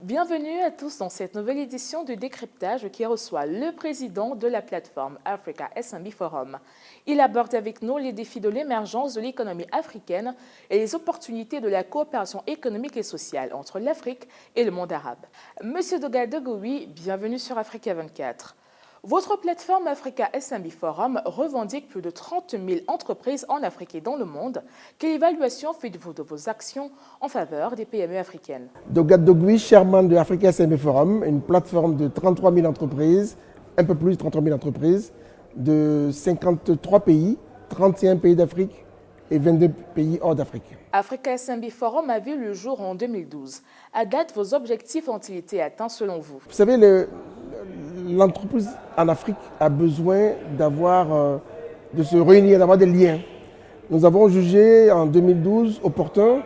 Bienvenue à tous dans cette nouvelle édition du décryptage qui reçoit le président de la plateforme Africa SMB Forum. Il aborde avec nous les défis de l'émergence de l'économie africaine et les opportunités de la coopération économique et sociale entre l'Afrique et le monde arabe. Monsieur Dogal Degoui, bienvenue sur Africa 24. Votre plateforme Africa SMB Forum revendique plus de 30 000 entreprises en Afrique et dans le monde. Quelle évaluation faites-vous de vos actions en faveur des PME africaines? Dogal Degoui, chairman de Africa SMB Forum, une plateforme de 33 000 entreprises, un peu plus de 33 000 entreprises, de 53 pays, 31 pays d'Afrique et 22 pays hors d'Afrique. Africa SMB Forum a vu le jour en 2012. À date, vos objectifs ont-ils été atteints selon vous? Vous savez, l'entreprise en Afrique a besoin de se réunir, d'avoir des liens. Nous avons jugé en 2012 opportun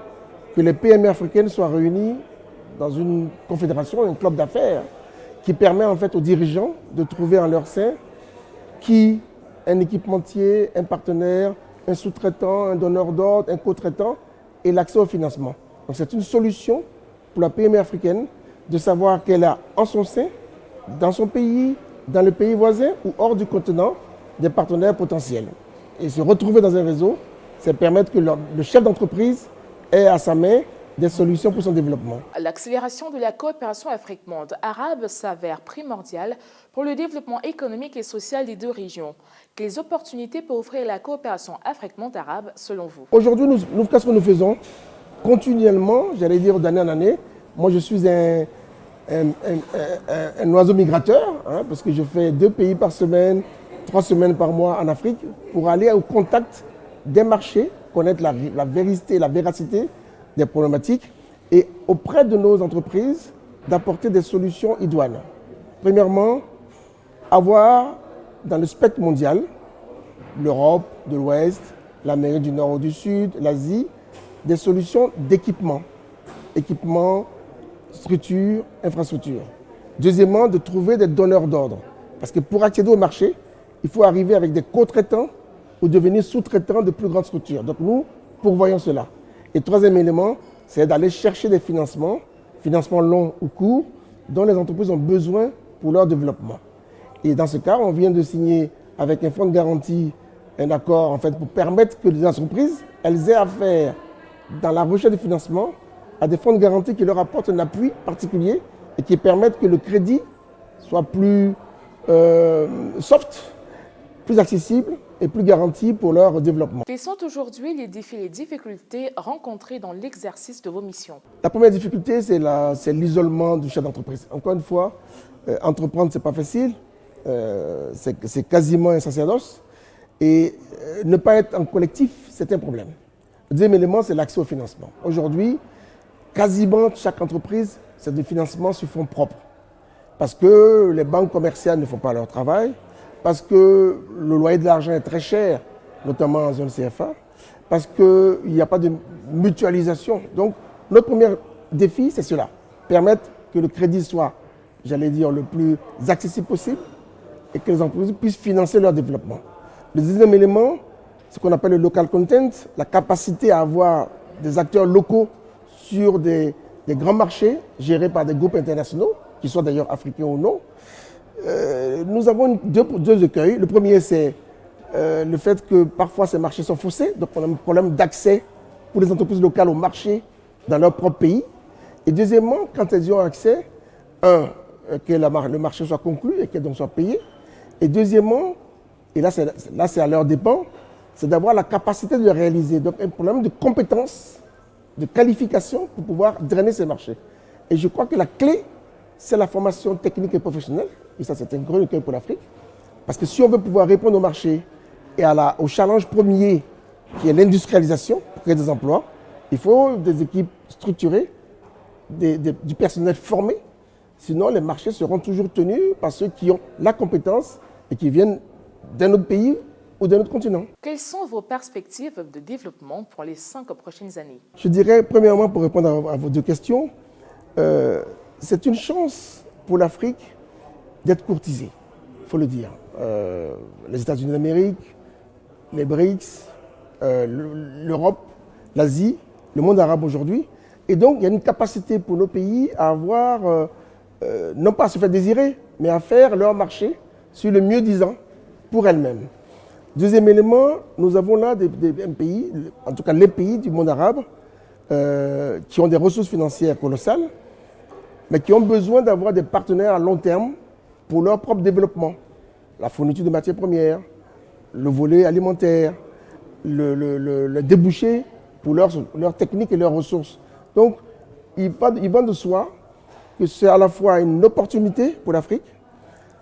que les PME africaines soient réunies dans une confédération, un club d'affaires, qui permet en fait aux dirigeants de trouver en leur sein un équipementier, un partenaire, un sous-traitant, un donneur d'ordre, un co-traitant et l'accès au financement. Donc c'est une solution pour la PME africaine de savoir qu'elle a en son sein, dans son pays, dans le pays voisin ou hors du continent, des partenaires potentiels. Et se retrouver dans un réseau, c'est permettre que le chef d'entreprise ait à sa main des solutions pour son développement. L'accélération de la coopération Afrique-Monde arabe s'avère primordiale pour le développement économique et social des deux régions. Quelles opportunités peut offrir la coopération Afrique-Monde arabe selon vous? Aujourd'hui, qu'est-ce que nous faisons continuellement, j'allais dire d'année en année. Moi, je suis un oiseau migrateur, parce que je fais 2 pays par semaine, 3 semaines par mois en Afrique pour aller au contact des marchés, connaître la véracité des problématiques et auprès de nos entreprises d'apporter des solutions idoines. Premièrement, avoir dans le spectre mondial, l'Europe de l'Ouest, l'Amérique du Nord ou du Sud, l'Asie, des solutions d'équipement, structure, infrastructure. Deuxièmement, de trouver des donneurs d'ordre. Parce que pour accéder au marché, il faut arriver avec des co-traitants ou devenir sous-traitants de plus grandes structures. Donc nous, pourvoyons cela. Et troisième élément, c'est d'aller chercher des financements longs ou courts, dont les entreprises ont besoin pour leur développement. Et dans ce cas, on vient de signer avec un fonds de garantie un accord en fait, pour permettre que les entreprises elles aient affaire dans la recherche de financement à des fonds de garantie qui leur apportent un appui particulier et qui permettent que le crédit soit plus soft, plus accessible et plus garanti pour leur développement. Quels sont aujourd'hui les défis et les difficultés rencontrées dans l'exercice de vos missions? La première difficulté, c'est l'isolement du chef d'entreprise. Encore une fois, entreprendre, ce n'est pas facile, c'est quasiment un sacerdoce. Et ne pas être en collectif, c'est un problème. Le deuxième élément, c'est l'accès au financement. Aujourd'hui, quasiment chaque entreprise, c'est des financements sur fonds propres. Parce que les banques commerciales ne font pas leur travail, parce que le loyer de l'argent est très cher, notamment en zone CFA, parce qu'il n'y a pas de mutualisation. Donc, notre premier défi, c'est cela. Permettre que le crédit soit, j'allais dire, le plus accessible possible et que les entreprises puissent financer leur développement. Le deuxième élément, ce qu'on appelle le local content, la capacité à avoir des acteurs locaux sur des grands marchés gérés par des groupes internationaux, qui soient d'ailleurs africains ou non. Nous avons deux écueils. Le premier, c'est le fait que parfois ces marchés sont faussés, donc on a un problème d'accès pour les entreprises locales au marché dans leur propre pays. Et deuxièmement, quand elles y ont accès, que le marché soit conclu et qu'elles donc soient payées. Et deuxièmement, et là c'est à leur dépens, c'est d'avoir la capacité de le réaliser. Donc un problème de compétences, de qualification pour pouvoir drainer ces marchés. Et je crois que la clé, c'est la formation technique et professionnelle. Et ça, c'est un gros écueil pour l'Afrique. Parce que si on veut pouvoir répondre au marché et au challenge premier, qui est l'industrialisation, pour créer des emplois, il faut des équipes structurées, du personnel formé. Sinon, les marchés seront toujours tenus par ceux qui ont la compétence et qui viennent d'un autre pays ou d'un autre continent. Quelles sont vos perspectives de développement pour les 5 prochaines années? Je dirais, premièrement, pour répondre à vos deux questions, c'est une chance pour l'Afrique d'être courtisée, il faut le dire. Les États-Unis d'Amérique, les BRICS, l'Europe, l'Asie, le monde arabe aujourd'hui, Et donc, il y a une capacité pour nos pays à avoir, non pas à se faire désirer, mais à faire leur marché sur le mieux-disant pour elles-mêmes. Deuxième élément, nous avons là un pays, en tout cas les pays du monde arabe, qui ont des ressources financières colossales, mais qui ont besoin d'avoir des partenaires à long terme pour leur propre développement. La fourniture de matières premières, le volet alimentaire, le débouché pour leurs techniques et leurs ressources. Donc, il va de soi que c'est à la fois une opportunité pour l'Afrique,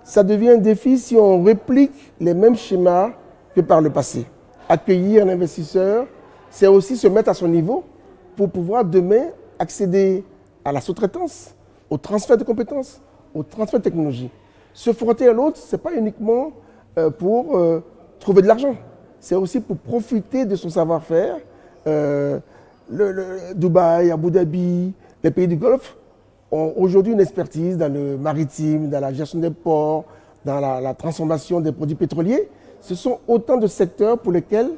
ça devient un défi si on réplique les mêmes schémas que par le passé. Accueillir un investisseur, c'est aussi se mettre à son niveau pour pouvoir demain accéder à la sous-traitance, au transfert de compétences, au transfert de technologie. Se frotter à l'autre, ce n'est pas uniquement pour trouver de l'argent, c'est aussi pour profiter de son savoir-faire. Dubaï, Abu Dhabi, les pays du Golfe ont aujourd'hui une expertise dans le maritime, dans la gestion des ports, dans la transformation des produits pétroliers. Ce sont autant de secteurs pour lesquels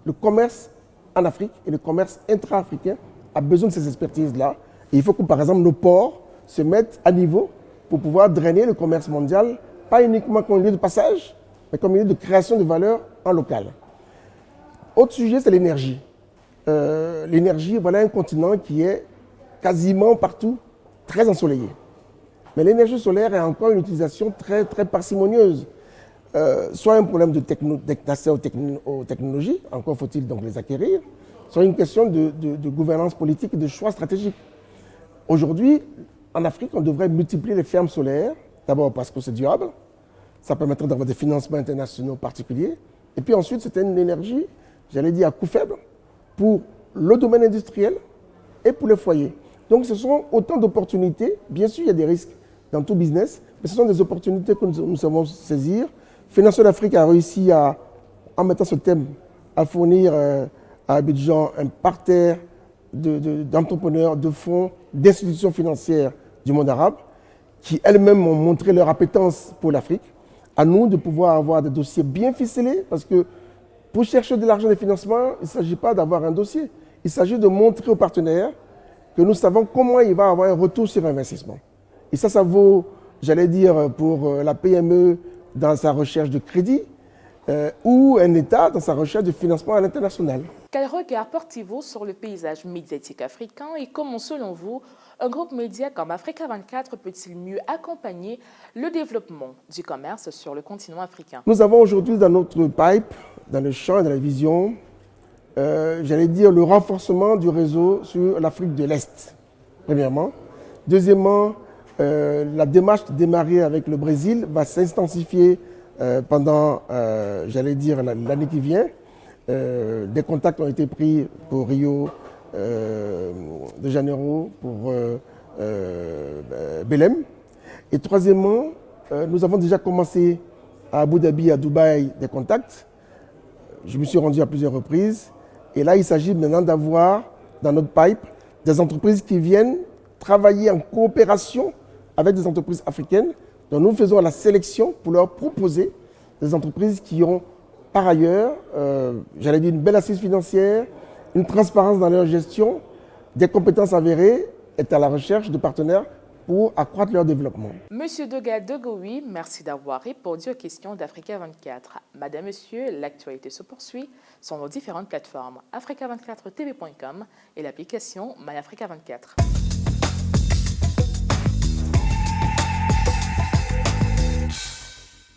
le commerce en Afrique et le commerce intra-africain a besoin de ces expertises-là. Et il faut que, par exemple, nos ports se mettent à niveau pour pouvoir drainer le commerce mondial, pas uniquement comme un lieu de passage, mais comme un lieu de création de valeur en local. Autre sujet, c'est l'énergie. L'énergie, voilà un continent qui est quasiment partout très ensoleillé. Mais l'énergie solaire est encore une utilisation très, très parcimonieuse. Soit un problème d'accès aux technologies, encore faut-il donc les acquérir, soit une question de gouvernance politique et de choix stratégiques. Aujourd'hui, en Afrique, on devrait multiplier les fermes solaires, d'abord parce que c'est durable, ça permettrait d'avoir des financements internationaux particuliers, et puis ensuite, c'est une énergie, j'allais dire, à coût faible pour le domaine industriel et pour les foyers. Donc ce sont autant d'opportunités. Bien sûr, il y a des risques dans tout business, mais ce sont des opportunités que nous savons saisir. Financial Afrique a réussi en mettant ce thème, à fournir à Abidjan un parterre d'entrepreneurs, de fonds, d'institutions financières du monde arabe, qui elles-mêmes ont montré leur appétence pour l'Afrique. À nous de pouvoir avoir des dossiers bien ficelés, parce que pour chercher de l'argent de financement, il ne s'agit pas d'avoir un dossier. Il s'agit de montrer aux partenaires que nous savons comment il va avoir un retour sur investissement. Et ça vaut, j'allais dire, pour la PME dans sa recherche de crédit ou un État dans sa recherche de financement à l'international. Quel regard portez-vous sur le paysage médiatique africain et comment, selon vous, un groupe média comme Africa 24 peut-il mieux accompagner le développement du commerce sur le continent africain? Nous avons aujourd'hui dans notre pipe, dans le champ et dans la vision, j'allais dire le renforcement du réseau sur l'Afrique de l'Est, premièrement. Deuxièmement, la démarche démarrée avec le Brésil va s'intensifier pendant, j'allais dire, l'année qui vient. Des contacts ont été pris pour Rio de Janeiro, pour Belém. Et troisièmement, nous avons déjà commencé à Abu Dhabi, à Dubaï, des contacts. Je me suis rendu à plusieurs reprises. Et là, il s'agit maintenant d'avoir dans notre pipe des entreprises qui viennent travailler en coopération avec des entreprises africaines. Donc nous faisons la sélection pour leur proposer des entreprises qui ont par ailleurs, j'allais dire, une belle assise financière, une transparence dans leur gestion, des compétences avérées, est à la recherche de partenaires pour accroître leur développement. Monsieur Doga Dogoui, merci d'avoir répondu aux questions d'Africa 24. Madame, Monsieur, l'actualité se poursuit sur nos différentes plateformes africa24tv.com et l'application MyAfrica 24.